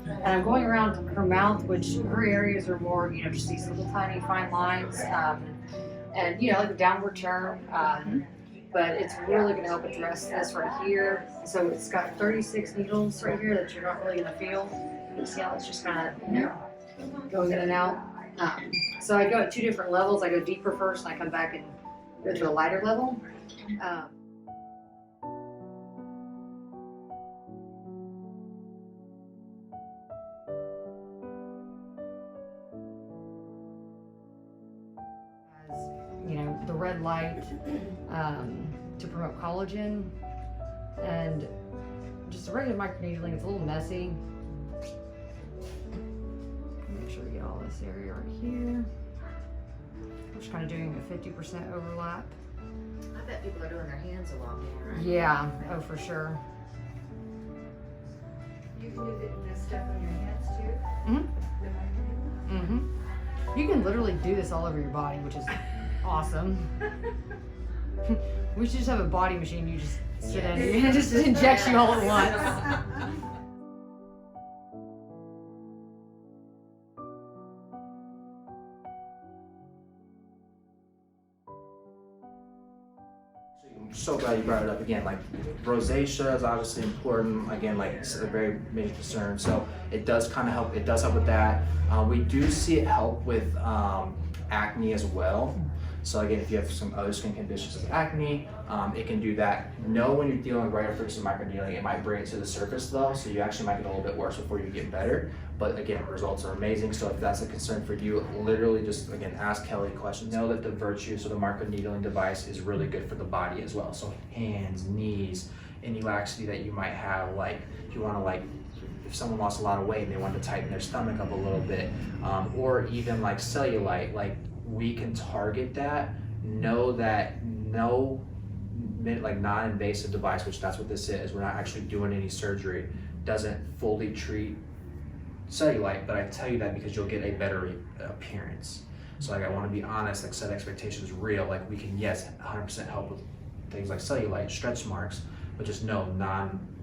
And I'm going around her mouth, which her areas are more, just these little tiny fine lines, and like a downward turn. But it's really going to help address this right here. So it's got 36 needles right here that you're not really going to feel. You see how it's just kind of going in and out. So I go at 2 different levels. I go deeper first, and I come back and go to a lighter level. The red light to promote collagen, and just a regular microneedling. It's a little messy. Make sure we get all this area right here. I'm just kind of doing a 50% overlap. I bet people are doing their hands a lot more, right? Yeah, oh for sure. You can do this stuff on your hands too? Mm-hmm. You can literally do this all over your body, which is awesome. We should just have a body machine you just sit in and just inject you all at once. I'm so glad you brought it up again. Like, rosacea is obviously important. Again, like, it's a very major concern. So it does kind of help. It does help with that. We do see it help with acne as well. So again, if you have some other skin conditions like acne, it can do that. Know when you're dealing with resurfacing microneedling, it might bring it to the surface though, so you actually might get a little bit worse before you get better. But again, results are amazing. So if that's a concern for you, literally just, again, ask Kelly questions. Know that the virtues of the microneedling device is really good for the body as well. So hands, knees, any laxity that you might have, like if you want to, like, if someone lost a lot of weight and they want to tighten their stomach up a little bit, or even like cellulite, like, we can target that. Know that no non-invasive device, which that's what this is, we're not actually doing any surgery, doesn't fully treat cellulite, but I tell you that because you'll get a better appearance. So like, I want to be honest, like, set expectations real. Like, we can, yes, 100% help with things like cellulite, stretch marks, but just know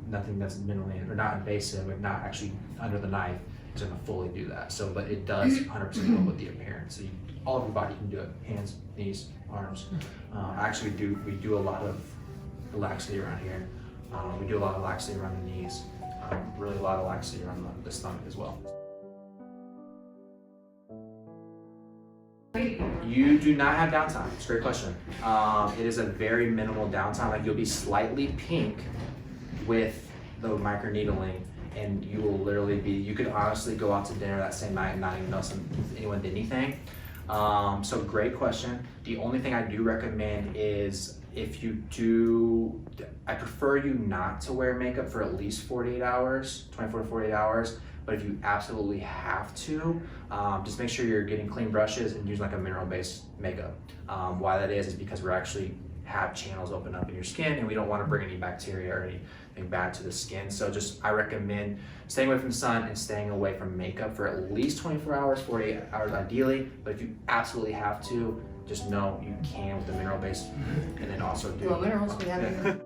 nothing that's minimally or not invasive, or not actually under the knife, is going to fully do that. So, but it does 100% help with the appearance. So all of your body can do it: hands, knees, arms. Actually, we do a lot of laxity around here. We do a lot of laxity around the knees. Really a lot of laxity around the stomach as well. You do not have downtime. It's a great question. It is a very minimal downtime. Like, you'll be slightly pink with the microneedling, and you will literally be, you could honestly go out to dinner that same night and not even know anyone did anything. So great question. The only thing I do recommend is, if you do, I prefer you not to wear makeup for at least 48 hours, 24 to 48 hours. But if you absolutely have to, just make sure you're getting clean brushes and using like a mineral-based makeup. Why that is because we're actually have channels open up in your skin, and we don't want to bring any bacteria or anything bad to the skin. So just, I recommend staying away from the sun and staying away from makeup for at least 24 hours, 48 hours ideally. But if you absolutely have to, just know you can with the mineral-based, and then also do minerals we have here.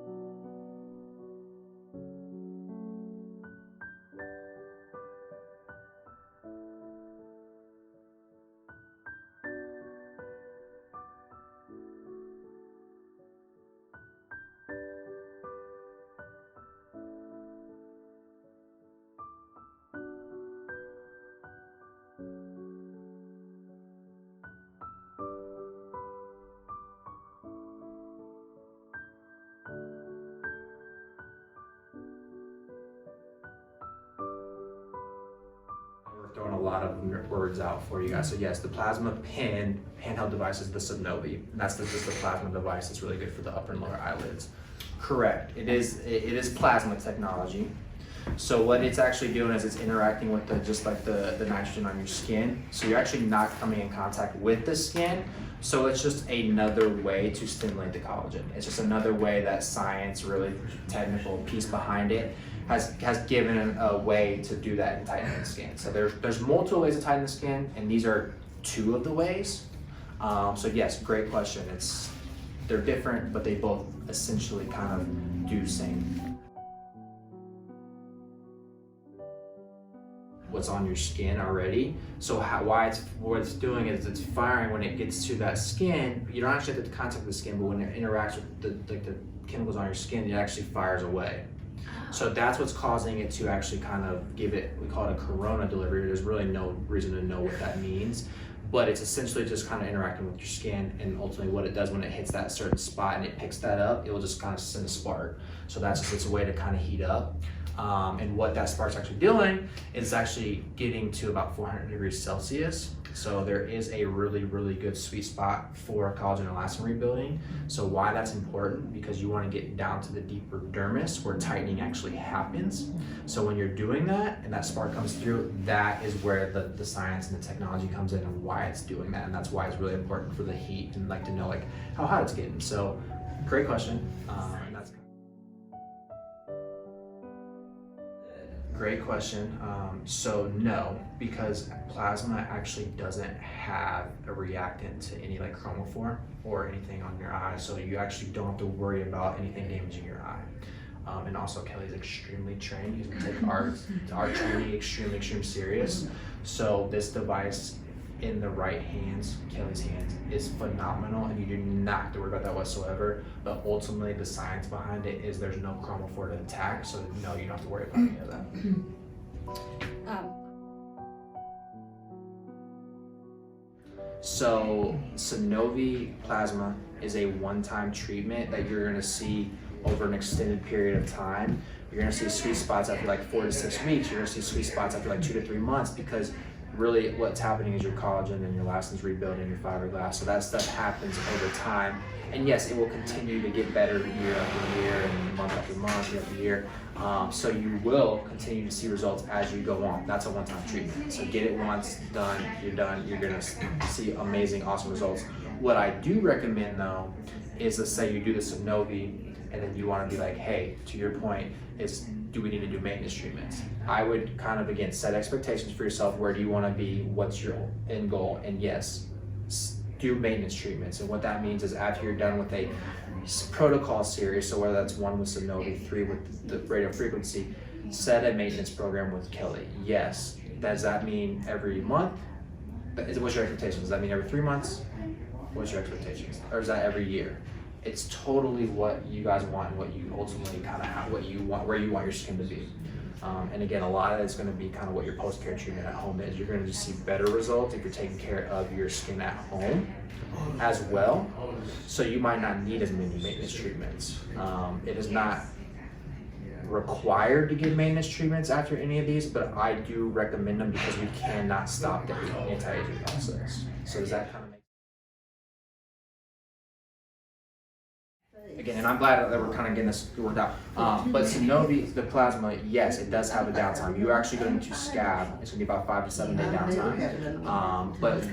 Throwing a lot of words out for you guys. So yes, the plasma pen handheld device is the SUBNOVI. That's just the plasma device that's really good for the upper and lower eyelids. Correct. It is plasma technology. So what it's actually doing is it's interacting with just like the nitrogen on your skin. So you're actually not coming in contact with the skin. So it's just another way to stimulate the collagen. It's just another way that science, really technical piece behind it, has given a way to do that and tighten the skin. So there's multiple ways to tighten the skin, and these are 2 of the ways. So yes, great question. They're different, but they both essentially kind of do the same. what's on your skin already. So what it's doing is it's firing when it gets to that skin. You don't actually have to contact the skin, but when it interacts with the chemicals on your skin, it actually fires away. So that's what's causing it to actually kind of give it, we call it a corona delivery. There's really no reason to know what that means, but it's essentially just kind of interacting with your skin, and ultimately what it does when it hits that certain spot and it picks that up, it will just kind of send a spark. So that's just its way to kind of heat up. And what that spark's actually doing is actually getting to about 400 degrees Celsius. So there is a really, really good sweet spot for collagen and elastin rebuilding. So why that's important? Because you want to get down to the deeper dermis where tightening actually happens. So when you're doing that and that spark comes through, that is where the science and the technology comes in and why it's doing that. And that's why it's really important for the heat and like to know like how hot it's getting. So great question. And that's great question. So no, because plasma actually doesn't have a reactant to any like chromophore or anything on your eye. So you actually don't have to worry about anything damaging your eye. And also Kelly's extremely trained. You can take our training extremely serious. So this device in the right hands, Kelly's hands, is phenomenal, and you do not have to worry about that whatsoever. But ultimately the science behind it is there's no chromophore to attack, so no, you don't have to worry about any of that. So SUBNOVI plasma is a one-time treatment that you're gonna see over an extended period of time. You're gonna see sweet spots after like 4 to 6 weeks. You're gonna see sweet spots after like 2 to 3 months, because really what's happening is your collagen and your elastin's rebuilding your fiberglass. So that stuff happens over time. And yes, it will continue to get better year after year and month after month, year after year. So you will continue to see results as you go on. That's a one-time treatment. So get it once, done, you're done. You're gonna see amazing, awesome results. What I do recommend though, is let's say you do the SUBNOVI and then you wanna be like, hey, to your point, do we need to do maintenance treatments? I would kind of, again, set expectations for yourself. Where do you want to be? What's your end goal? And yes, do maintenance treatments. And what that means is after you're done with a protocol series, so whether that's 1 with SUBNOVI, 3 with the radio frequency, set a maintenance program with Kelly. Yes. Does that mean every month? What's your expectations? Does that mean every 3 months? What's your expectations? Or is that every year? It's totally what you guys want and what you ultimately kind of have, what you want, where you want your skin to be. And again, a lot of it's going to be kind of what your post-care treatment at home is. You're going to just see better results if you're taking care of your skin at home as well. So you might not need as many maintenance treatments. It is not required to get maintenance treatments after any of these, but I do recommend them because we cannot stop the anti-aging process. So does that kind of make again, and I'm glad that we're kind of getting this worked out. But SUBNOVI, the plasma, yes, it does have a downtime. You're actually going to scab. It's going to be about 5 to 7 day downtime. But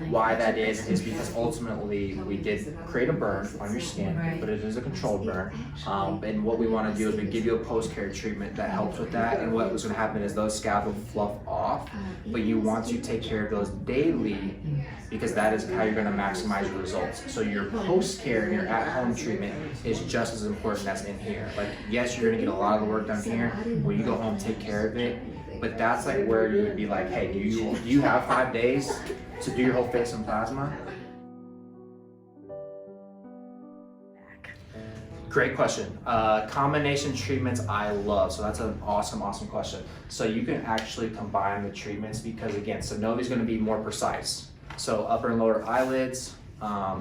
why that is because ultimately we did create a burn on your skin, but it is a controlled burn. And what we want to do is we give you a post-care treatment that helps with that. And what was going to happen is those scabs will fluff off, but you want to take care of those daily because that is how you're going to maximize your results. So your post-care and your at-home treatment is just as important as in here. Like, yes, you're gonna get a lot of the work done here. When you go home, take care of it. But that's like where you would be like, hey, do you have 5 days to do your whole face in plasma? Great question. Combination treatments I love. So that's an awesome question. So you can actually combine the treatments because again, SUBNOVI is gonna be more precise. So upper and lower eyelids,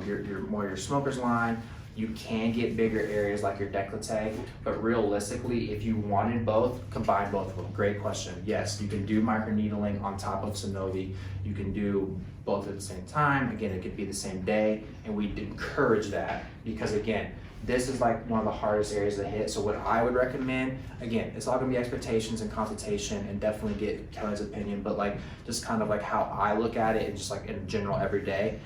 your smoker's line. You can get bigger areas like your décolleté, but realistically, if you wanted both, combine both of them. Great question. Yes, you can do microneedling on top of SUBNOVI. You can do both at the same time. Again, it could be the same day, and we encourage that because again, this is like one of the hardest areas to hit. So what I would recommend, again, it's all gonna be expectations and consultation and definitely get Kelly's opinion, but like just kind of like how I look at it and just like in general every day,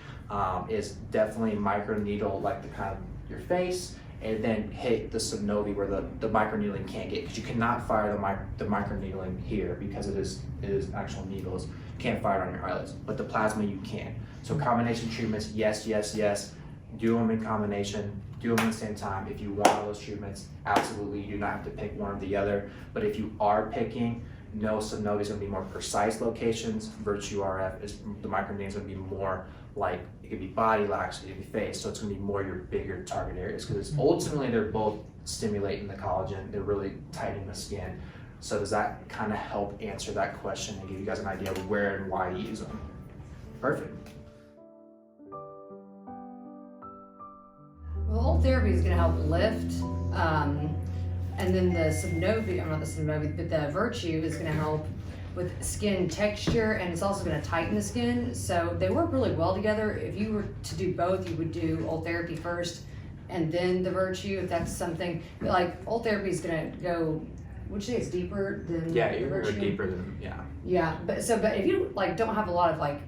is definitely microneedle like the kind of your face and then hit the SUBNOVI where the microneedling can't get, because you cannot fire the microneedling here because it is actual needles. You can't fire it on your eyelids, but the plasma you can. So combination treatments, yes. Do them in combination, do them at the same time. If you want all those treatments, absolutely, you do not have to pick one or the other. But if you are picking, no, SUBNOVII is going to be more precise locations. Virtue RF is the microneedling is going to be more like it could be body, laxity, it could be face. So it's going to be more your bigger target areas because ultimately they're both stimulating the collagen. They're really tightening the skin. So does that kind of help answer that question and give you guys an idea of where and why to use them? Perfect. Well, old therapy is going to help lift, and then the Virtue is going to help with skin texture, and it's also going to tighten the skin. So they work really well together. If you were to do both, you would do old therapy first and then the Virtue, if that's something. But like old therapy is going to go, would you say it's deeper than Yeah, the you're Virtue? deeper than, yeah. Yeah, but if you like don't have a lot of like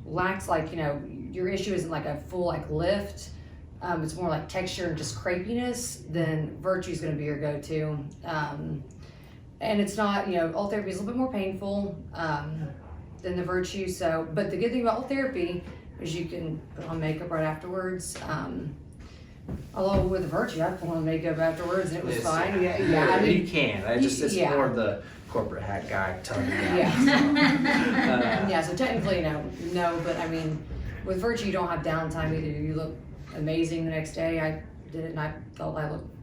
lax, like, you know, your issue isn't like a full like lift, it's more like texture and just crepiness, then Virtue is going to be your go-to. And it's not, you know, old therapy is a little bit more painful than the Virtue. So, but the good thing about old therapy is you can put on makeup right afterwards. Although with the Virtue, I put on makeup afterwards and it was fine. Yeah, I mean, you can. It's yeah. more of the corporate hat guy telling you that. Yeah. Yeah. So technically, no. But I mean, with Virtue, you don't have downtime either. You look amazing the next day. I did it, and I felt I looked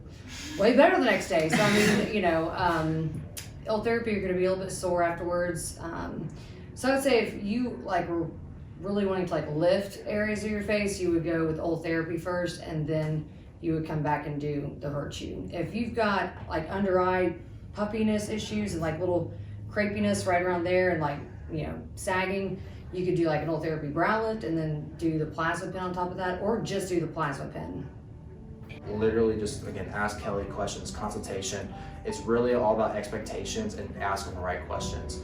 way better the next day. So I mean, you know, old therapy, you're going to be a little bit sore afterwards. So I would say if you like were really wanting to like lift areas of your face, you would go with old therapy first, and then you would come back and do the Virtue. If you've got like under eye puffiness issues and like little crepiness right around there and like, you know, sagging, you could do like an old therapy brow lift and then do the plasma pen on top of that, or just do the plasma pen. Literally just, again, ask Kelly questions, consultation. It's really all about expectations and asking the right questions.